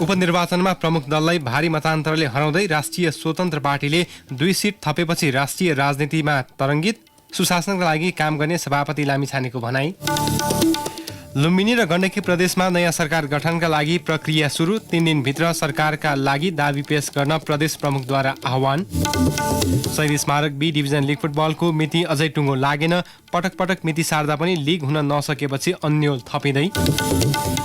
उपनिर्वाचनमा प्रमुख दललाई भारी मतान्तरले हराउँदै राष्ट्रिय स्वतन्त्र पार्टीले 2 सिट थपेपछि राष्ट्रिय राजनीतिमा तरङ्गित, सुशासनका लागि काम गर्ने सभापति लामिछानेको भनाई। लुम्बिनी र गण्डकी प्रदेशमा नयाँ सरकार गठनका लागि प्रक्रिया सुरु, 3 दिनभित्र सरकारका लागि दाबी पेश गर्न प्रदेश प्रमुखद्वारा आह्वान। शहीद स्मारक बी डिभिजन लिग फुटबलको मिति अझै टुङ्गो लागेन, पटक पटक मिति सार्दा पनि लिग हुन नसकेपछि अन्यल थपिँदै।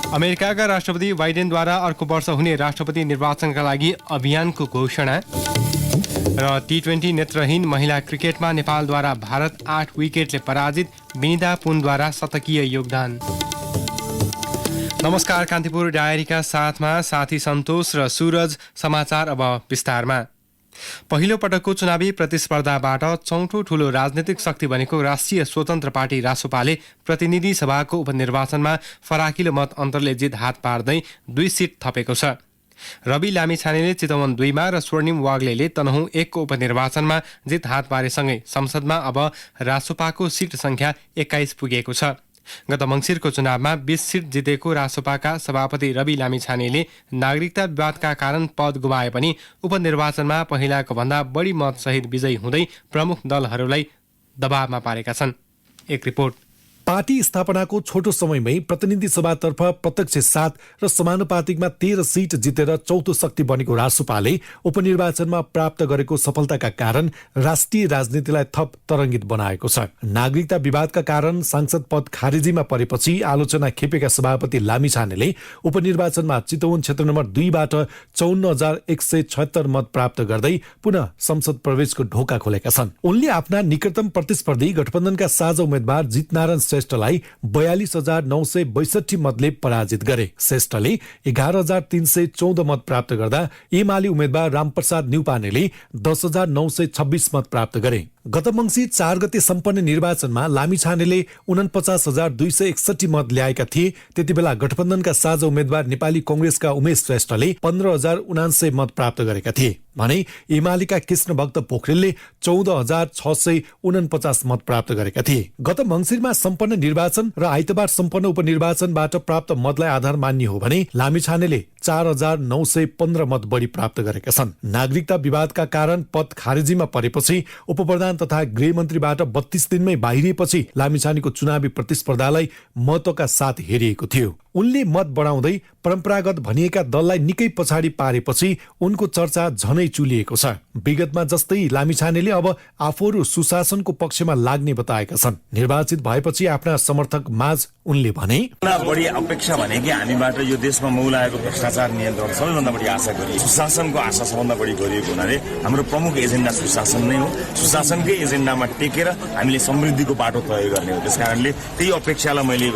अमेरिकाका राष्ट्रपति बाइडेनद्वारा अर्को वर्ष हुने राष्ट्रपति निर्वाचनका लागि अभियानको घोषणा। र T20 नेत्रहीन महिला क्रिकेटमा नेपालद्वारा भारत 8 विकेटले पराजित, विनिता पुनद्वारा शतकीय योगदान। नमस्कार, कान्तिपुर डायरीका साथमा साथी सन्तोष र सूरज। समाचार अब विस्तारमा। पहिलो पटकको चुनावी प्रतिस्पर्धाबाट चौथो ठूलो राजनीतिक शक्ति बनेको राष्ट्रिय स्वतन्त्र पार्टी रासोपाले प्रतिनिधि सभाको उपनिर्वाचनमा फराकिलो मत अन्तरले जित हात पार्दै 2 सिट थपेको छ। रवि लामिछानेले चितवन 2 मा र स्वर्णिम वाग्लेले तनहुँ 1 को उपनिर्वाचनमा जित हात पारेसँगै संसदमा अब रासोपाको सिट संख्या 21 पुगेको छ। गत मङ्सिरको चुनावमा 20 सिट जितेको रासोपाका सभापति रवि लामिछानेले नागरिकता विवादका कारण पद गुमाए पनि उपनिर्वाचनमा पहिलाको भन्दा बढी मतसहित विजयी हुँदै प्रमुख दलहरूलाई दबावमा पारेका छन्। एक रिपोर्ट। पार्टी स्थापनाको छोटो समयमै प्रतिनिधि सभातर्फ प्रत्यक्ष 7 र समानुपातिकमा 13 सिट जितेर चौथो शक्ति बनेको रासोपाले उपनिर्वाचनमा प्राप्त गरेको सफलताका कारण राष्ट्रिय राजनीतिलाई थप तरङ्गित बनाएको छ। नागरिकता विवादका कारण सांसद पद खारेजीमा परेपछि आलोचना खेपेका सभापति लामिछानेले उपनिर्वाचनमा चितवन क्षेत्र नम्बर 2 बाट 54,176 मत प्राप्त गर्दै पुनः संसद प्रवेशको ढोका खोलेका छन्। उनले आफ्ना निकटतम प्रतिस्पर्धी गठबन्धनका साझा उम्मेद्वार जितनारायण श्रेष्ठलाई 42,962 मतले पराजित गरे। श्रेष्ठले 11,314 मत प्राप्त गर्दा एमाले उम्मेद्वार रामप्रसाद न्युपानेले 10,926 मत प्राप्त गरे। गत मङ्सिर 4 गते सम्पन्न निर्वाचनमा लामिछानेले 49,261 मत ल्याएका थिए। त्यति बेला गठबन्धनका साझा उम्मेद्वार नेपाली कंग्रेसका उमेश श्रेष्ठले 15,079 मत प्राप्त गरेका थिए भने एमालेका कृष्णभक्त पोखरेलले 14,649 मत प्राप्त गरेका थिए। गत मङ्सिरमा सम्पन्न निर्वाचन र आइतबार सम्पन्न उपनिर्वाचनबाट प्राप्त मतलाई आधार मान्ने हो भने लामिछानेले 4,915 मत बढी प्राप्त गरेका छन्। नागरिकता विवादका कारण पद खारेजीमा परेपछि उपप्रधान तथा गृहमन्त्रीबाट 32 दिनमै बाहिरिएपछि लामिछानेको चुनावी प्रतिस्पर्धालाई महत्त्वका साथ हेरिएको थियो। उनले मत बढाउँदै परम्परागत भनिएका दललाई निकै पछाडि पारेपछि उनको चर्चा झनै चुलिएको छ। विगतमा जस्तै लामिछानेले अब आफूहरू सुशासनको पक्षमा लाग्ने बताएका छन्। निर्वाचित भएपछि आफ्ना समर्थक माझ उनले भने, बढी अपेक्षा भने कि हामीबाट यो देशमा मौलाएको भ्रष्टाचार नियन्त्रण सबैभन्दा बढी आशा गरियो। सुशासनको आशा सबभन्दा बढी गरिएको हुनाले हाम्रो प्रमुख एजेन्डा सुशासन नै हो। सुशासनकै एजेन्डामा टेकेर हामीले समृद्धिको बाटो तय गर्ने हो। त्यसकारणले त्यही अपेक्षालाई मैले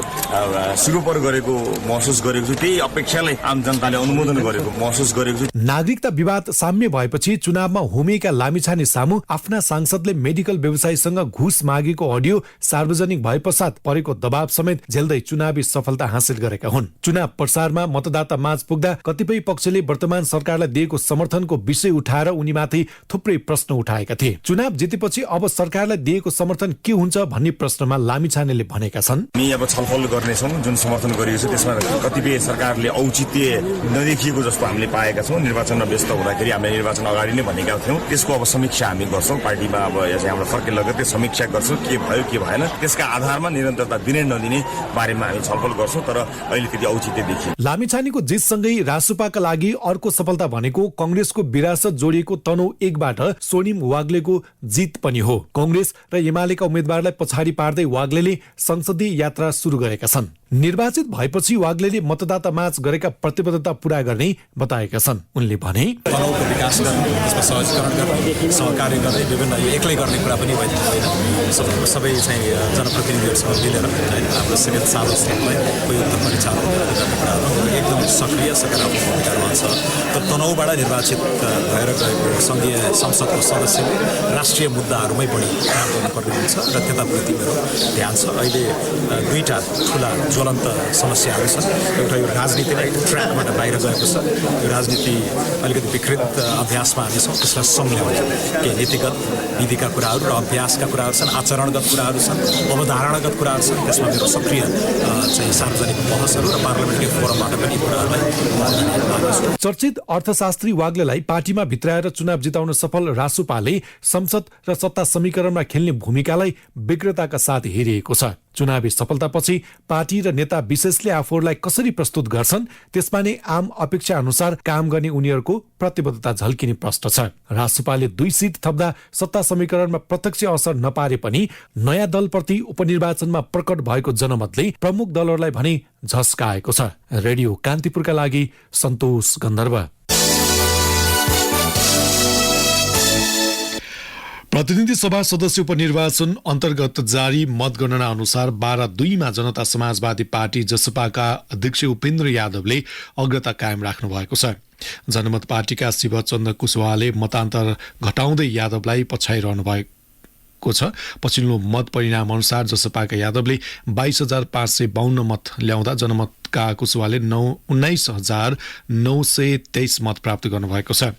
सुरुपर गरेको महसुस गरेको छु। त्यही अपेक्षालाई आम जनताले अनुमोदन गरेको महसुस गरेको छु। नागरिकता विवाद साम्य भएपछि चुनावमा होमिएका लामिछाने सामु आफ्ना सांसदले मेडिकल व्यवसायीसँग घुस मागेको अडियो सार्वजनिक भए पश्चात परेको दबाव समेत झेल्दै चुनावी सफलता हासिल गरेका हुन्। चुनाव प्रचारमा मतदाता माझ पुग्दा कतिपय पक्षले वर्तमान सरकारलाई दिएको समर्थनको विषय उठाएर उनीमाथि थुप्रै प्रश्न उठाएका थिए। चुनाव जितेपछि अब सरकारलाई दिएको समर्थन के हुन्छ भन्ने प्रश्नमा लामिछानेले भनेका छन्, हामी अब छलफल गर्नेछौँ। जुन समर्थन गरिएको छ त्यसमा कतिपय सरकारले औचित्य नदेखिएको जस्तो हामीले पाएका छौँ। निर्वाचनमा व्यस्त हुँदाखेरि हामीले निर्वाचन अगाडि नै भनेका थियौँ। त्यसको अब समीक्षा हामी गर्छौँ। पार्टीमा अब हाम्रो फर्के लगत्तै समीक्षा गर्छौँ, के भयो के भएन। त्यसका आधारमा निरन्तरता दिने नदिने बारेमा हामी छलफल गर्छौँ। तर अहिले त्यति औचित्य देखियो। लामिछानेको जितसँगै रासोपाका लागि अर्को सफलता भनेको कंग्रेसको विरासत जोडिएको तनहुँ 1 बाट स्वर्णिम वाग्लेको जित पनि हो। कंग्रेस र एमालेका उम्मेद्वारलाई पछाडि पार्दै वाग्लेले संसदीय यात्रा सुरु गरेका छन्। निर्वाचित भएपछि वाग्लेले मतदाता माझ गरेका प्रतिबद्धता पूरा गर्ने बताएका छन्। उनले भने, तनहुँको विकास गर्ने, त्यसमा सहजीकरण गर्ने, सहकार्य गर्ने, विभिन्न यो एक्लै गर्ने कुरा पनि होइन। सबै चाहिँ जनप्रतिनिधिहरूसँग मिलेर हाम्रो सिभिल सार्वजनिकलाई उपयुक्त परिचालन गर्ने कुराहरू एकदम सक्रिय सकारात्मक भूमिका रहन्छ। तर तनहुँबाट निर्वाचित भएर गएको सङ्घीय संसदको सदस्यले राष्ट्रिय मुद्दाहरूमै बढी काम गर्नुपर्ने हुन्छ र त्यताप्रति मेरो ध्यान छ। अहिले 2टा ठुला ज्वलन्त समस्या समस्याहरू छन्। एउटा यो राजनीति नै ट्र्याकबाट बाहिर गएको छ। यो राजनीति अलिकति विकृत अभ्यासमा हामी छौँ, त्यसलाई सम्झाउने केही नीतिगत विधिका कुराहरू र अभ्यासका कुराहरू छन्, आचरणगत कुराहरू छन्, अवधारणागत कुराहरू छन्। त्यसमा मेरो सक्रिय चाहिँ सार्वजनिक बहसहरू र पार्लियामेन्ट्री फोरमबाट पनि कुराहरूलाई चर्चित अर्थशास्त्री वाग्लेलाई पार्टीमा भित्राएर चुनाव जिताउन सफल रासुपाले संसद र सत्ता समीकरणमा खेल्ने भूमिकालाई व्यग्रताका साथ हेरिएको छ। चुनावी सफलतापछि पार्टी र नेता विशेषले आफूहरूलाई कसरी प्रस्तुत गर्छन् त्यसमा नै आम अपेक्षा अनुसार काम गर्ने उनीहरूको प्रतिबद्धता झल्किने प्रश्न छ। रासुपाले 2 सिट थप्दा सत्ता समीकरणमा प्रत्यक्ष असर नपारे पनि नयाँ दलप्रति उपनिर्वाचनमा प्रकट भएको जनमतले प्रमुख दलहरूलाई भने झस्काएको छ। रेडियो कान्तिपुरका लागि सन्तोष गन्धर्व। प्रतिनिधि सभा सदस्य उपनिर्वाचन अन्तर्गत जारी मतगणना अनुसार 12-2 जनता समाजवादी पार्टी जसपाका अध्यक्ष उपेन्द्र यादवले अग्रता कायम राख्नु भएको छ। जनमत पार्टीका शिवचन्द्र कुशवाहाले मतान्तर घटाउँदै यादवलाई पछ्याइरहनु भएको छ। पछिल्लो मत परिणाम अनुसार जसपाका यादवले 22,552 मत ल्याउँदा जनमतका कुशवाहाले 19,923 मत प्राप्त गर्नुभएको छ।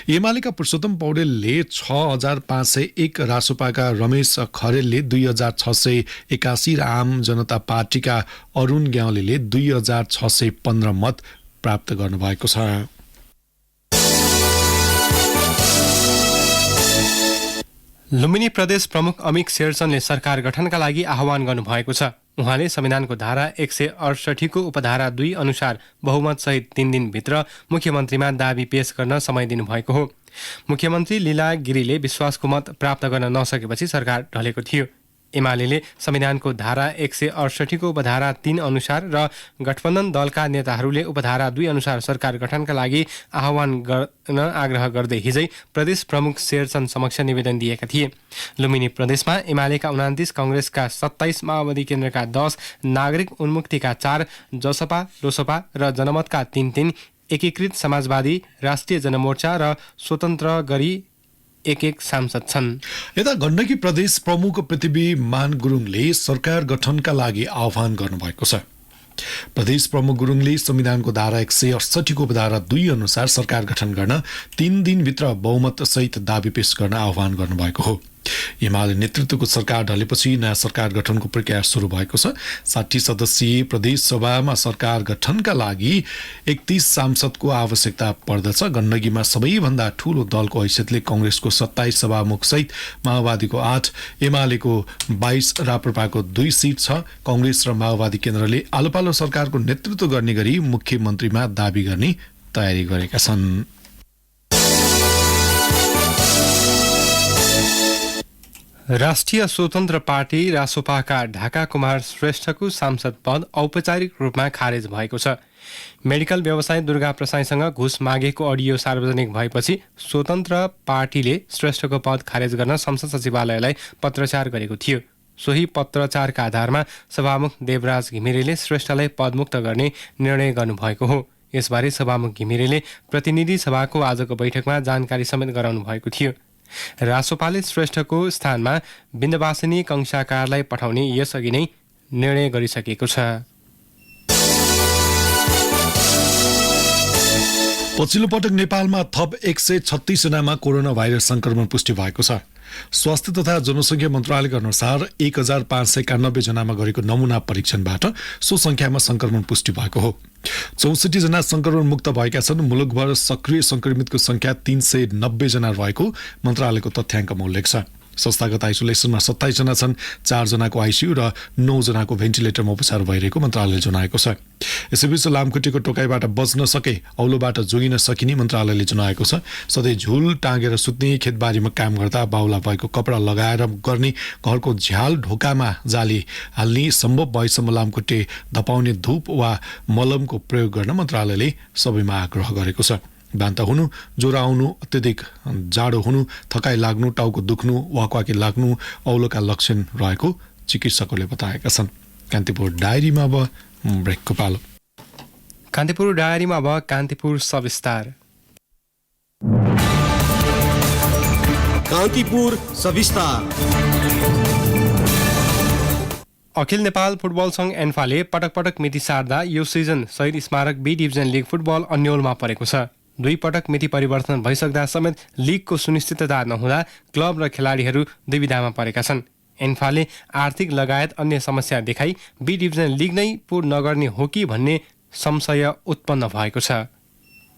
एमालेका पुरुषोत्तम पौडेलले 6,501, रासोपाका रमेश खरेलले 2,681 र आम जनता पार्टीका अरुण ग्यावालीले 2,615 मत प्राप्त गर्नुभएको छ। लुम्बिनी प्रदेश प्रमुख अमिक शेरचनले सरकार गठनका लागि आह्वान गर्नुभएको छ। उहाँले संविधानको धारा 168 को उपधारा 2 अनुसार बहुमतसहित 3 दिनभित्र मुख्यमन्त्रीमा दाबी पेश गर्न समय दिनुभएको हो। मुख्यमन्त्री लीला गिरीले विश्वासको मत प्राप्त गर्न नसकेपछि सरकार ढलेको थियो। एमाले संविधानको धारा 168 को उपधारा 3 अनुसार र गठबन्धन दलका नेताहरूले उपधारा 2 अनुसार सरकार गठनका लागि आह्वान गर्न आग्रह गर्दै हिजै प्रदेश प्रमुख शेरचन समक्ष निवेदन दिएका थिए। लुम्बिनी प्रदेशमा एमालेका 29, कांग्रेसका 27, माओवादी केन्द्रका 10, नागरिक उन्मुक्तिका 4, जसपा, लोसपा र जनमतका 3, एकीकृत समाजवादी, राष्ट्रिय जनमोर्चा र स्वतन्त्र गरी 1 सांसद छन्। यता गण्डकी प्रदेश प्रमुख पृथ्वीमान गुरुङले सरकार गठनका लागि आह्वान गर्नुभएको छ। प्रदेश प्रमुख गुरुङले संविधानको धारा 168 को उपधारा 2 अनुसार सरकार गठन गर्न 3 दिनभित्र बहुमत सहित दाबी पेश गर्न आह्वान गर्नुभएको हो। एमाले नेतृत्वको सरकार ढलेपछि नयाँ सरकार गठनको प्रक्रिया सुरु भएको छ। 60 सदस्यीय प्रदेश सभामा सरकार गठनका लागि 31 सांसदको आवश्यकता पर्दछ। गण्डकीमा सबैभन्दा ठूलो दलको हैसियतले कांग्रेसको 27 सभामुख सहित माओवादीको 8, एमालेको 22, राप्रपाको 2 सिट छ। कांग्रेस र माओवादी केन्द्रले आलोपालो सरकारको नेतृत्व गर्ने गरी मुख्यमन्त्रीमा दाबी गर्ने तयारी गरेका छन्। राष्ट्रिय स्वतन्त्र पार्टी रासोपाका ढाका कुमार श्रेष्ठको सांसद पद औपचारिक रूपमा खारेज भएको छ। मेडिकल व्यवसायी दुर्गा प्रसाईसँग घुस मागेको अडियो सार्वजनिक भएपछि स्वतन्त्र पार्टीले श्रेष्ठको पद खारेज गर्न संसद सचिवालयलाई पत्रचार गरेको थियो। सोही पत्रचारका आधारमा सभामुख देवराज घिमिरेले श्रेष्ठलाई पदमुक्त गर्ने निर्णय गर्नुभएको हो। यसबारे सभामुख घिमिरेले प्रतिनिधि सभाको आजको बैठकमा जानकारी समेत गराउनु भएको थियो। रासोपाले श्रेष्ठको स्थानमा बिन्दवासिनी कंसाकारलाई पठाउने यसअघि नै निर्णय गरिसकेको छ। पछिल्लो पटक नेपालमा थप 136 जनामा कोरोना भाइरस संक्रमण पुष्टि भएको छ। स्वास्थ्य तथा जनसङ्ख्या मन्त्रालयका अनुसार 1591 जनामा गरेको नमुना परीक्षणबाट सो संख्यामा संक्रमण पुष्टि भएको हो। 64 जना संक्रमण मुक्त भएका छन्। मुलुकभर सक्रिय संक्रमितको संख्या 390 जना रहेको मन्त्रालयको तथ्याङ्कमा उल्लेख छ। संस्थागत आइसोलेसनमा 27 जना छन्। 4 जनाको आइसियु र 9 जनाको भेन्टिलेटरमा उपचार भइरहेको मन्त्रालयले जनाएको छ। यसैबीच लामखुट्टेको टोकाइबाट बच्न सके औलोबाट जोगिन सकिने मन्त्रालयले जनाएको छ। सधैँ झुल टाँगेर सुत्ने, खेतबारीमा काम गर्दा बाहुला भएको कपडा लगाएर गर्ने, घरको झ्याल ढोकामा जाली हाल्ने, सम्भव भएसम्म लामखुट्टे धपाउने धूप वा मलमको प्रयोग गर्न मन्त्रालयले सबैमा आग्रह गरेको छ। बान्ता हुनु, ज्वरो आउनु, अत्यधिक जाडो हुनु, थकाइ लाग्नु, टाउको दुख्नु, वाकवाकी लाग्नु औलोका लक्षण रहेको चिकित्सकहरूले बताएका छन्। कान्तिपुर डायरीमा अब ब्रेकको पालो। कान्तिपुर डायरीमा अब कान्तिपुर सविस्तार। कान्तिपुर सविस्तार। अखिल नेपाल फुटबल सङ्घ एन्फाले पटक पटक मिति सार्दा यो सिजन शहीद स्मारक बी डिभिजन लिग फुटबल अन्यलमा परेको छ। 2 पटक मिति परिवर्तन भइसक्दा समेत लिगको सुनिश्चितता नहुँदा क्लब र खेलाडीहरू दुविधामा परेका छन्। एन्फाले आर्थिक लगायत अन्य समस्या देखाई बी डिभिजन लिग नै पूर्ण नगर्ने हो कि भन्ने संशय उत्पन्न भएको छ।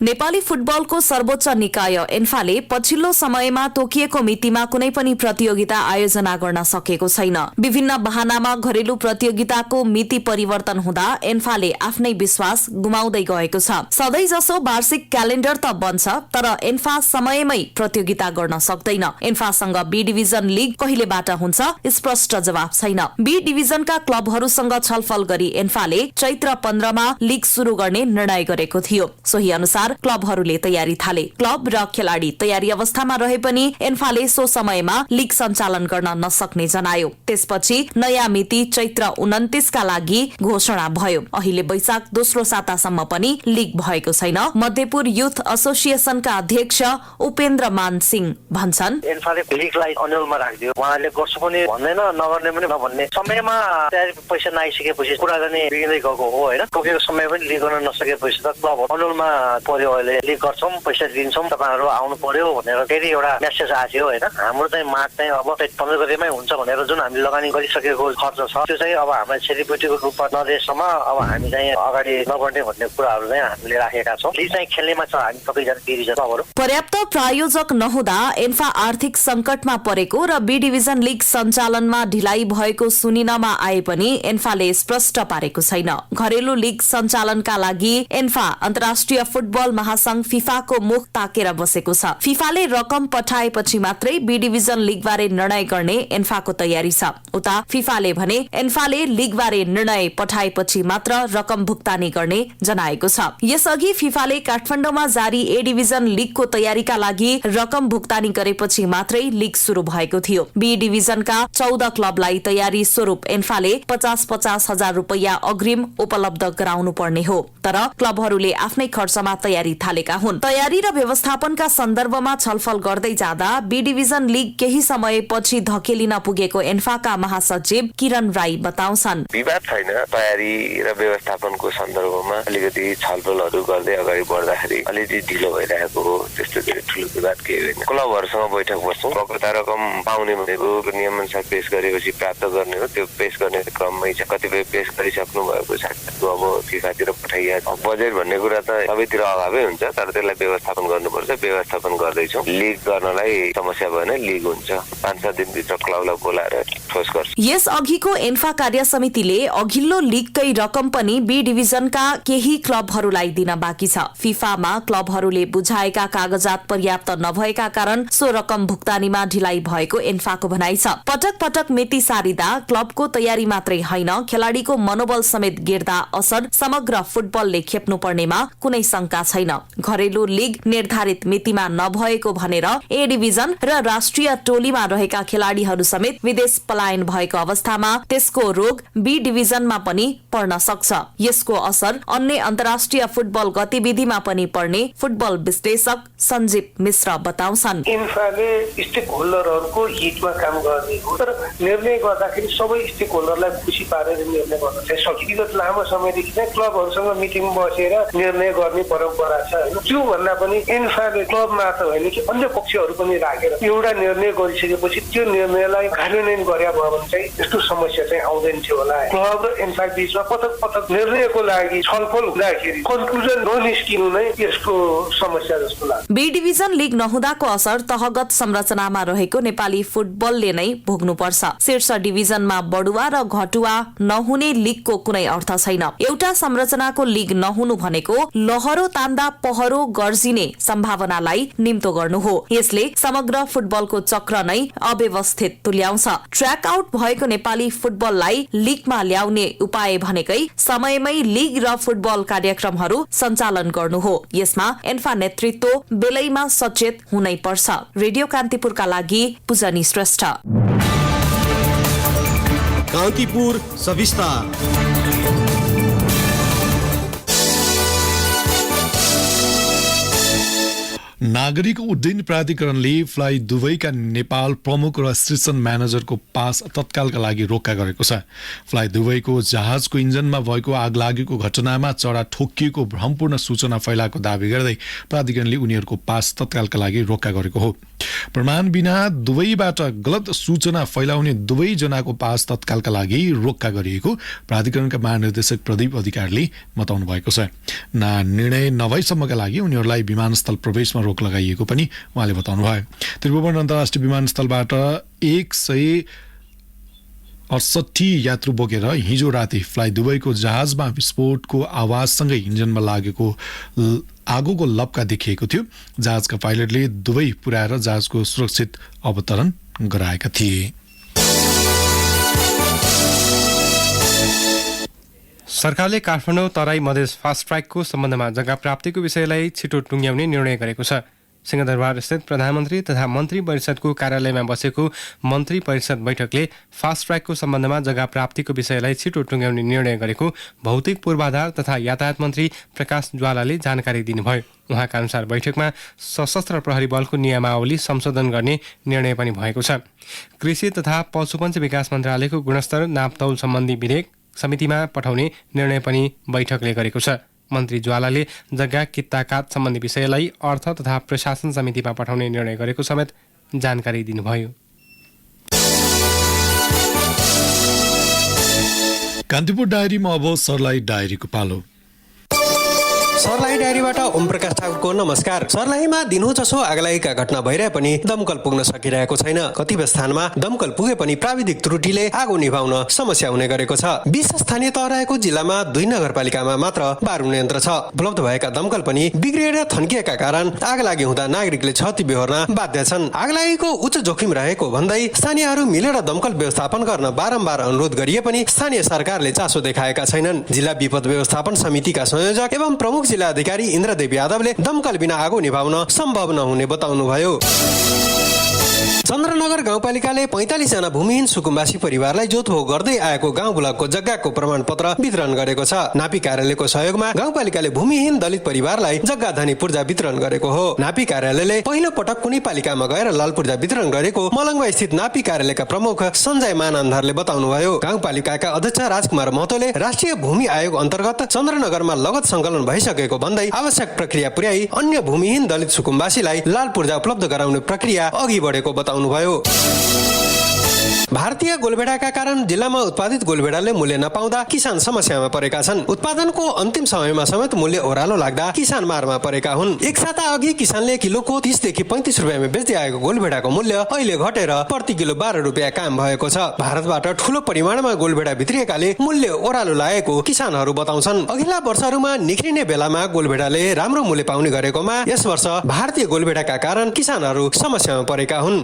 नेपाली फुटबलको सर्वोच्च निकाय एन्फाले पछिल्लो समयमा तोकिएको मितिमा कुनै पनि प्रतियोगिता आयोजना गर्न सकेको छैन। विभिन्न बहानामा घरेलु प्रतियोगिताको मिति परिवर्तन हुँदा एन्फाले आफ्नै विश्वास गुमाउँदै गएको छ। सधैँ जसो वार्षिक क्यालेण्डर त बन्छ, तर एन्फा समयमै प्रतियोगिता गर्न सक्दैन। एन्फासँग बी डिभिजन लिग कहिलेबाट हुन्छ स्पष्ट जवाब छैन। बी डिभिजनका क्लबहरूसँग छलफल गरी एन्फाले चैत्र 15 मा लिग शुरू गर्ने निर्णय गरेको थियो। सोही अनुसार क्लबहरूले तयारी थाले। क्लब र खेलाडी तयारी अवस्थामा रहे पनि एन्फाले सो समयमा लिग सञ्चालन गर्न नसक्ने जनायो। त्यसपछि नयाँ मिति चैत्र 29 का लागि घोषणा भयो। अहिले वैशाख दोस्रो सातासम्म पनि लिग भएको छैन। मध्यपुर युथ एसोसिएसनका अध्यक्ष उपेन्द्र मान सिंह भन्छन्, एन्फाले लिगलाई अन्यलमा राखिदियो। उहाँले गर्छु पनि भन्दैन, नगर्ने पनि नभन्ने। समयमा तयारी पैसा नआइसकेपछि कुरा गर्ने बिग्दै गएको हो हैन। तोकेको समय पनि लिग गर्न नसकेपछि त क्लब अन्यलमा पर्यो। अहिले लिग गर्छौं, पैसा दिन्छौं, तपाईहरु आउनु पर्यो भनेर फेरि एउटा मेसेज आयो हैन। हाम्रो चाहिँ माग चाहिँ अब 15 गतेमै हुन्छ भनेर जुन हामीले लगानी गरिसकेको खर्च छ त्यो चाहिँ अब हामीले क्षतिपूर्तिको रूपमा नदिएसम्म अब हामी चाहिँ अगाडि नबढ्ने भन्ने कुराहरु चाहिँ हामीले राखेका छौं। लिग चाहिँ खेल्नेमा छ हामी सबैजना डिभिजन क्लबहरु। पर्याप्त प्रायोजक नहुँदा एन्फा आर्थिक संकटमा परेको र बी डिभिजन लिग सञ्चालनमा ढिलाइ भएको सुनिनमा आए पनि एन्फाले स्पष्ट पारेको छैन। घरेलु लिग सञ्चालनका लागि एन्फा अन्तर्राष्ट्रिय फुटबल महासंघ फिफाको मुख ताकेर बसेको छ। फिफाले रकम पठाएपछि मात्रै बी डिभिजन लिगबारे निर्णय गर्ने एन्फाको तयारी छ। उता फिफाले भने एन्फाले लिगबारे निर्णय पठाएपछि मात्र रकम भुक्तानी गर्ने जनाएको छ। यसअघि फिफाले काठमाडौँमा जारी ए डिभिजन लिगको तयारीका लागि रकम भुक्तानी गरेपछि मात्रै लिग शुरू भएको थियो। बी डिभिजनका 14 क्लबलाई तयारी स्वरूप एन्फाले 50-50 हजार रुपैयाँ अग्रिम उपलब्ध गराउनु पर्ने हो। तर क्लबहरूले आफ्नै खर्चमा तयारी थालेका हुन्। तयारी र व्यवस्थापनका सन्दर्भमा छलफल गर्दै जाँदा बी डिभिजन लिग केही समयपछि धकेलिन पुगेको एन्फाका महासचिव किरण राई बताउँछन्, विवाद छैन। तयारी र व्यवस्थापनको सन्दर्भमा अलिकति छलफलहरू गर्दै अगाडि बढ्दाखेरि अलिकति ढिलो भइरहेको हो। त्यस्तो धेरै ठुलो विवाद केही होइन। क्लबहरूसँग बैठक बस्छौँ। बगैँचा रकम पाउने भनेको नियमअनुसार पेश गरेपछि प्राप्त गर्ने हो। त्यो पेश गर्ने क्रममै छ। कतिपय पेश गरिसक्नु भएको छ, अब फिफातिर पठाइया। बजेट भन्ने कुरा त सबैतिर अभावै हुन्छ, तर त्यसलाई व्यवस्थापन गर्नुपर्छ। व्यवस्थापन गर्दैछौँ। लिग गर्नलाई समस्या भएन, लिग हुन्छ। 5-7 दिनभित्र क्लबलाई बोलाएर ठोस गर्छ। यस अघिको एन्फा कार्य समितिले अघिल्लो लिगकै रकम पनि बी डिभिजनका केही क्लबहरूलाई दिन बाँकी छ। फिफामा क्लबहरूले बुझाएका कागजात पर्याप्त नभएका कारण सो रकम भुक्तानीमा ढिलाइ भएको एन्फाको भनाइ छ। पटक पटक मिति सारिदा क्लबको तयारी मात्रै होइन, खेलाडीको मनोबल समेत गिर्दा असर समग्र फुटबलले खेप्नु पर्नेमा कुनै शंका छैन। घरेलु लिग निर्धारित मितिमा नभएको भनेर ए डिभिजन र राष्ट्रिय टोलीमा रहेका खेलाडीहरू समेत विदेश पलायन भएको अवस्थामा त्यसको रोग बी डिभिजनमा पनि पर्न सक्छ। यसको असर अन्य अन्तर्राष्ट्रिय फुटबल गतिविधिमा पनि पर्ने फुटबल विश्लेषक सञ्जीव मिश्र बताउँछन्। इन्फाले स्टेक होल्डरहरूको हितमा काम गर्ने हो, तर निर्णय गर्दाखेरि सबै स्टेक होल्डरलाई खुसी पारेर निर्णय गर्न चाहिँ सकिन्छ। विगत लामो समयदेखि नै क्लबहरूसँग मिटिङ बसेर निर्णय गर्ने परम्परा छ हैन। त्यो भन्दा पनि इन्फाले क्लब मात्र होइन कि अन्य पक्षहरू पनि राखेर एउटा निर्णय गरिसकेपछि त्यो निर्णयलाई कार्यान्वयन गरे भयो भने चाहिँ यस्तो समस्या चाहिँ आउँदैन थियो होला। क्लब र इन्फा बीचमा पटक पटक निर्णयको लागि छलफल हुँदाखेरि कन्क्लुजन ननिस्किनु नै यसको समस्या जस्तो लाग्छ। बी डिभिजन लिग नहुँदाको असर तहगत संरचनामा रहेको नेपाली फुटबलले नै भोग्नुपर्छ। शीर्ष डिभिजनमा बढुवा र घटुवा नहुने लिगको कुनै अर्थ छैन। एउटा संरचनाको लिग नहुनु भनेको लहरो तान्दा पहरो गर्जिने सम्भावनालाई निम्तो गर्नु हो। यसले समग्र फुटबलको चक्र नै अव्यवस्थित तुल्याउँछ। ट्र्याक आउट भएको नेपाली फुटबललाई लिगमा ल्याउने उपाय भनेकै समयमै लिग र फुटबल कार्यक्रमहरू सञ्चालन गर्नु हो। यसमा एन्फा नेतृत्व बेलैमा सचेत हुनै पर्छ। रेडियो कान्तिपुरका लागि पूजनी श्रेष्ठ। कान्तिपुर सविस्तार। नागरिक उड्डयन प्राधिकरणले फ्लाइ दुबईका नेपाल प्रमुख र स्टेसन म्यानेजरको पास तत्कालका लागि रोक्का गरेको छ। फ्लाइ दुबईको जहाजको इन्जनमा भएको आगलागीको घटनामा चढा ठोकिएको भ्रमपूर्ण सूचना फैलाएको दावी गर्दै प्राधिकरणले उनीहरूको पास तत्कालका लागि रोक्का गरेको हो। प्रमाण बिना दुबईबाट गलत सूचना फैलाउने दुवैजनाको पास तत्कालका लागि रोक्का गरिएको प्राधिकरणका महानिर्देशक प्रदीप अधिकारीले बताउनु भएको छ। निर्णय नभएसम्मका लागि उनीहरूलाई विमानस्थल प्रवेशमा रोक लगाइएको पनि उहाँले बताउनुभयो। त्रिभुवन अन्तर्राष्ट्रिय विमानस्थलबाट 168 यात्रु बोकेर हिजो राति फ्लाइ दुबईको जहाजमा विस्फोटको आवाजसँगै इन्जनमा लागेको आगोको लपका देखिएको थियो। जहाजका पाइलटले दुबई पुर्याएर जहाजको सुरक्षित अवतरण गराएका थिए। सरकारले काठमाडौँ तराई मधेस फास्ट ट्र्याकको सम्बन्धमा जग्गा प्राप्तिको विषयलाई छिटो टुङ्ग्याउने निर्णय गरेको छ। सिंहदरबार स्थित प्रधानमन्त्री तथा मन्त्री परिषदको कार्यालयमा बसेको मन्त्री परिषद बैठकले फास्ट ट्र्याकको सम्बन्धमा जग्गा प्राप्तिको विषयलाई छिटो टुङ्ग्याउने निर्णय गरेको भौतिक पूर्वाधार तथा यातायात मन्त्री प्रकाश ज्वालाले जानकारी दिनुभयो। उहाँका अनुसार बैठकमा सशस्त्र प्रहरी बलको नियमावली संशोधन गर्ने निर्णय पनि भएको छ। कृषि तथा पशुपन्छी विकास मन्त्रालयको गुणस्तर नापतौल सम्बन्धी विधेयक समितिमा पठाउने निर्णय पनि बैठकले गरेको छ। मन्त्री ज्वालाले जग्गा कित्ता काट सम्बन्धी विषयलाई अर्थ तथा प्रशासन समितिमा पठाउने निर्णय गरेको समेत जानकारी दिनुभयो। कान्तिपुर डायरीमा अब सर्लाही डायरीको पालो। सर्लाही डायरीबाट ओम प्रकाश ठाकुरको नमस्कार। सर्लाहीमा दिनहुँ जसो आगलागीका घटना भइरहे पनि दमकल पुग्न सकिरहेको छैन। कतिपय स्थानमा दमकल पुगे पनि प्राविधिक त्रुटिले आगो निभाउन समस्या हुने गरेको छ। 20 स्थानीय तह रहेको जिल्लामा 2 नगरपालिकामा मात्र बारुण यन्त्र छ। उपलब्ध भएका दमकल पनि बिग्रिएर थन्किएका कारण आगलागी हुँदा नागरिकले क्षति बेहोर्न बाध्य छन्। आगलागीको उच्च जोखिम रहेको भन्दै स्थानीयहरू मिलेर दमकल व्यवस्थापन गर्न बारम्बार अनुरोध गरिए पनि स्थानीय सरकारले चासो देखाएका छैनन्। जिल्ला विपद व्यवस्थापन समितिका संयोजक एवं प्रमुख जिल्ला अधिकारी इन्द्रदेव यादवले दमकल बिना आगो निभाउन सम्भव नहुने बताउनुभयो। चन्द्रनगर गाउँपालिकाले 45 जना भूमिहीन सुकुम्बासी परिवारलाई जोतभोग गर्दै आएको गाउँ ब्लकको जग्गाको प्रमाणपत्र वितरण गरेको छ। नापी कार्यालयको सहयोगमा गाउँपालिकाले भूमिहीन दलित परिवारलाई जग्गा धनी पूर्जा वितरण गरेको हो। नापी कार्यालयले पहिलो पटक कुनै पालिकामा गएर लाल पूर्जा वितरण गरेको मलङ्गवा स्थित नापी कार्यालयका प्रमुख सञ्जय मानन्धरले बताउनुभयो। गाउँपालिकाका अध्यक्ष राजकुमार महतोले राष्ट्रिय भूमि आयोग अन्तर्गत चन्द्रनगरमा लगत संकलन भइसकेको भन्दै आवश्यक प्रक्रिया पुर्याई अन्य भूमिहीन दलित सुकुम्बासीलाई लाल पूर्जा उपलब्ध गराउने प्रक्रिया अघि बढेको बताउनुभयो। भारतीय गोलभेडाका कारण जिल्लामा उत्पादित गोलभेडाले मूल्य नपाउँदा किसान समस्यामा परेका छन्। उत्पादनको अन्तिम समयमा समेत मूल्य ओह्रालो लाग्दा किसान मारमा परेका हुन्। एक साता अघि किसानले किलोको 30 देखि 35 रुपियाँमा बेच्दै आएको गोलभेडाको मूल्य अहिले घटेर प्रति किलो 12 रुपियाँ काम भएको छ। भारतबाट ठूलो परिमाणमा गोलभेडा भित्रिएकाले मूल्य ओह्रालो लागेको किसानहरू बताउँछन्। अघिल्ला वर्षहरूमा निख्रिने बेलामा गोलभेडाले राम्रो मूल्य पाउने गरेकोमा यस वर्ष भारतीय गोलभेडाका कारण किसानहरू समस्यामा परेका हुन्।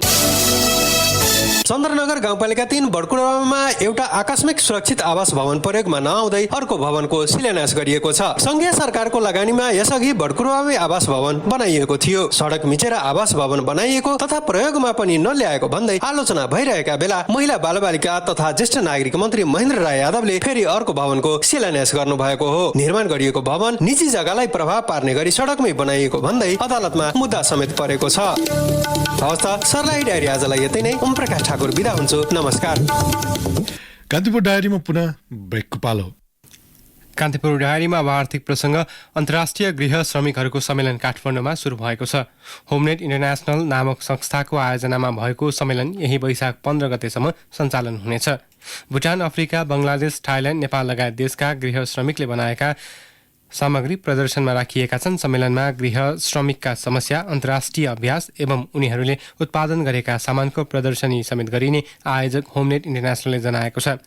चन्द्रनगर गाउँपालिका 3 बडकुरामा एउटा आकस्मिक सुरक्षित आवास भवन प्रयोगमा नआउँदै अर्को भवनको शिलान्यास गरिएको छ। संघीय सरकारको लगानीमा यसअघि बडकुरामै आवास भवन बनाइएको थियो। सडक मिचेर आवास भवन बनाइएको तथा प्रयोगमा पनि नल्याएको भन्दै आलोचना भइरहेका बेला महिला बालबालिका तथा ज्येष्ठ नागरिक मन्त्री महेन्द्र राय यादवले फेरि अर्को भवनको शिलान्यास गर्नु भएको हो। निर्माण गरिएको भवन निजी जग्गालाई प्रभाव पार्ने गरी सडकमै बनाइएको भन्दै अदालतमा मुद्दा समेत परेको छ। हवस् त सर्लाही डायरी आजलाई यतै नै। ओम प्रकाश ठाकुर बिदा हुन्छु। नमस्कार। कान्तिपुर डायरीमा पुनः ब्रेकको पालो। कान्तिपुर डायरीमा अब आर्थिक प्रसङ्ग। अन्तर्राष्ट्रिय गृह श्रमिकहरूको सम्मेलन काठमाडौँमा सुरु भएको छ। होमनेट इन्टरनेसनल नामक संस्थाको आयोजनामा भएको सम्मेलन यही वैशाख 15 गतेसम्म सञ्चालन हुनेछ। भुटान, अफ्रिका, बङ्गलादेश, थाइल्याण्ड, नेपाल लगायत देशका गृह श्रमिकले बनाएका सामग्री प्रदर्शनमा राखिएका छन्। सम्मेलनमा गृह श्रमिकका समस्या, अन्तर्राष्ट्रिय अभ्यास एवं उनीहरूले उत्पादन गरेका सामानको प्रदर्शनी समेत गरिने आयोजक होमनेट इन्टरनेसनलले जनाएको छ।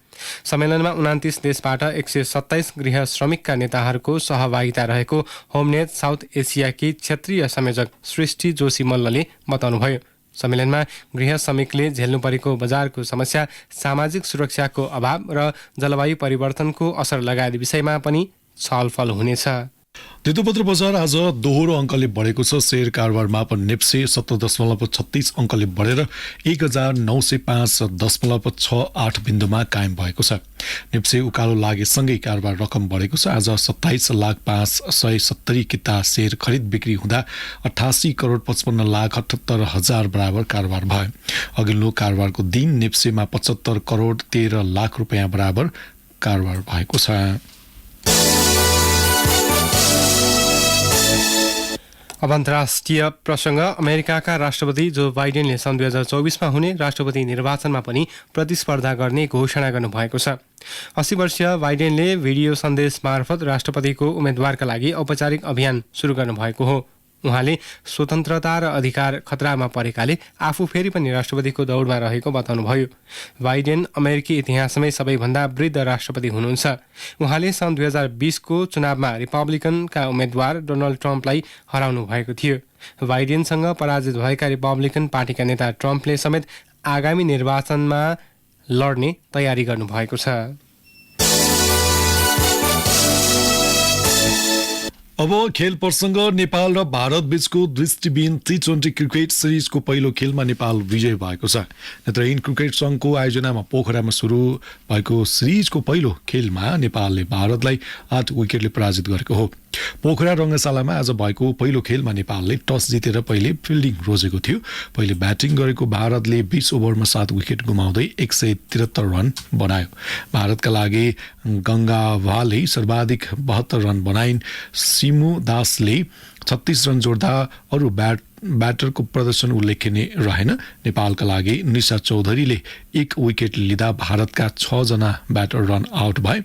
सम्मेलनमा 29 देशबाट 127 गृह श्रमिकका नेताहरूको सहभागिता रहेको होमनेट साउथ एसियाकी क्षेत्रीय संयोजक सृष्टि जोशी मल्लले बताउनुभयो। सम्मेलनमा गृह श्रमिकले झेल्नु परेको बजारको समस्या, सामाजिक सुरक्षाको अभाव र जलवायु परिवर्तनको असर लगायत विषयमा पनि छलफल हुनेछ। धितोपत्र बजार आज दोहोरो अङ्कले बढेको छ। शेयर कारोबारमा पनि नेप्से 70.36 अङ्कले बढेर 1905.68 बिन्दुमा कायम भएको छ। नेप्से उकालो लागेसँगै कारोबार रकम बढेको छ। आज 27,570 किता शेयर खरिद बिक्री हुँदा 88,55,78,000 बराबर कारोबार भयो। अघिल्लो कारोबारको दिन नेप्सेमा 75,13,00,000 रुपियाँ बराबर कारोबार भएको छ। अब अन्तर्राष्ट्रिय प्रसङ्ग। अमेरिकाका राष्ट्रपति जो बाइडेनले सन् 2024मा हुने राष्ट्रपति निर्वाचनमा पनि प्रतिस्पर्धा गर्ने घोषणा गर्नुभएको छ। 80 वर्षीय बाइडेनले भिडियो सन्देश मार्फत राष्ट्रपतिको उम्मेद्वारका लागि औपचारिक अभियान सुरु गर्नुभएको हो। उहाँले स्वतन्त्रता र अधिकार खतरामा परेकाले आफू फेरि पनि राष्ट्रपतिको दौडमा रहेको बताउनुभयो। बाइडेन अमेरिकी इतिहासमै सबैभन्दा वृद्ध राष्ट्रपति हुनुहुन्छ। उहाँले सन् 2020को चुनावमा रिपब्लिकनका उम्मेद्वार डोनाल्ड ट्रम्पलाई हराउनु भएको थियो। बाइडेनसँग पराजित भएका रिपब्लिकन पार्टीका नेता ट्रम्पले समेत आगामी निर्वाचनमा लड्ने तयारी गर्नुभएको छ। अब खेल प्रसङ्ग। नेपाल र भारत बीचको दृष्टिबिन T20 क्रिकेट सिरिजको पहिलो खेलमा नेपाल विजय भएको छ। नेत्रहीन क्रिकेट सङ्घको आयोजनामा पोखरामा सुरु भएको सिरिजको पहिलो खेलमा नेपालले भारतलाई 8 विकेटले पराजित गरेको हो। पोखरा रङ्गशालामा आज भएको पहिलो खेलमा नेपालले टस जितेर पहिले फिल्डिङ रोजेको थियो। पहिले ब्याटिङ गरेको भारतले 20 ओभरमा 7 विकेट गुमाउँदै 173 रन बनायो। भारतका लागि गङ्गावाले सर्वाधिक 72 रन बनाइन्। सिमु दासले 36 रन जोड्दा अरू ब्याटरको प्रदर्शन उल्लेखनीय रहेन। नेपालका लागि निशा चौधरीले 1 विकेट लिँदा भारतका 6 जना ब्याटर रन आउट भए।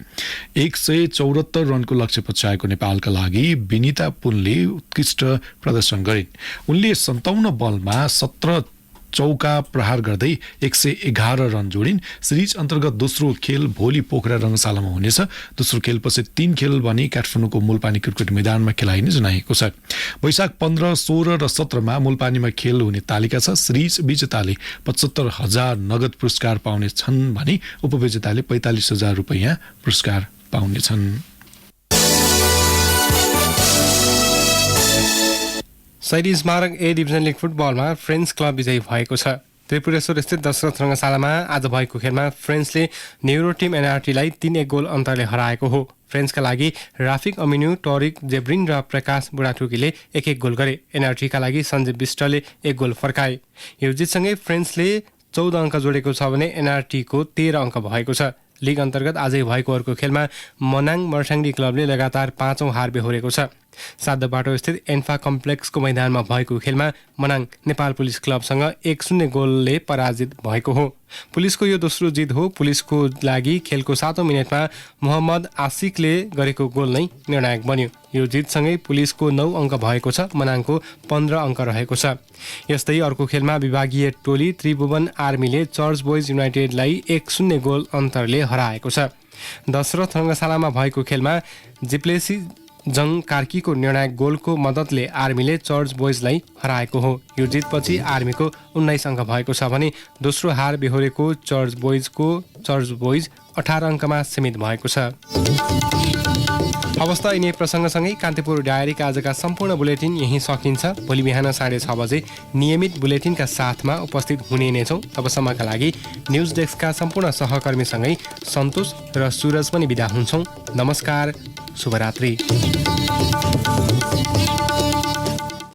174 रनको लक्ष्य पछ्याएको नेपालका लागि विनिता पुनले उत्कृष्ट प्रदर्शन गरिन्। उनले 57 बलमा 17 चौका प्रहार गर्दै 111 रन जोडिन्। सिरिज अन्तर्गत दोस्रो खेल भोलि पोखरा रङ्गशालामा हुनेछ। दोस्रो खेलपछि 3 खेल भने काठमाडौँको मुलपानी क्रिकेट मैदानमा खेलाइने जनाएको छ। वैशाख 15, 16 र 17मा मुलपानीमा खेल हुने तालिका छ। सिरिज विजेताले 75,000 नगद पुरस्कार पाउने छन् भने उपविजेताले 45,000 रुपियाँ पुरस्कार पाउनेछन्। शैली स्मारक ए डिभिजन लिग फुटबलमा फ्रेन्च क्लब विजयी भएको छ। त्रिपुरेश्वर स्थित दशरथ रङ्गशालामा आज भएको खेलमा फ्रेन्चले न्युरो टिम एनआरटीलाई 3-1 गोल अन्तरले हराएको हो। फ्रेन्चका लागि राफिक अमिन्यू, टोरिक जेब्रिन र प्रकाश बुढाटुकीले 1-1 गोल गरे। एनआरटीका लागि सञ्जीव विष्टले 1 गोल फर्काए। यो जितसँगै फ्रेन्चले 14 अङ्क जोडेको छ भने एनआरटीको 13 अङ्क भएको छ। लिग अन्तर्गत आजै भएको अर्को खेलमा मनाङ मर्साङ्गी क्लबले लगातार 5औं हार बेहोरेको छ। साधबाटो स्थित एन्फा कम्प्लेक्सको मैदानमा भएको खेलमा मनाङ नेपाल पुलिस क्लबसँग 1-0 गोलले पराजित भएको हो। पुलिसको यो दोस्रो जित हो। पुलिसको लागि खेलको 7औं मिनेटमा मोहम्मद आशिकले गरेको गोल नै निर्णायक बन्यो। यो जितसँगै पुलिसको 9 अङ्क भएको छ। मनाङको 15 अङ्क रहेको छ। यस्तै अर्को खेलमा विभागीय टोली त्रिभुवन आर्मीले चर्च बोइज युनाइटेडलाई 1-0 गोल अन्तरले हराएको छ। दशरथ रङ्गशालामा भएको खेलमा जिप्लेसी जङ कार्कीको निर्णायक गोलको मद्दतले आर्मीले चर्च बोइजलाई हराएको हो। यो जितपछि आर्मीको 19 अङ्क भएको छ भने दोस्रो हार बेहोरेको चर्च बोइज 18 अङ्कमा सीमित भएको छ। अवस्था यिनै प्रसङ्गसँगै कान्तिपुर डायरीका आजका सम्पूर्ण बुलेटिन यही सकिन्छ। भोलि बिहान 6:30 बजे नियमित बुलेटिनका साथमा उपस्थित हुने नै छौँ। तबसम्मका लागि न्युज डेस्कका सम्पूर्ण सहकर्मीसँगै सन्तोष र सुरज पनि बिदा हुन्छौँ। नमस्कार, शुभरात्रि।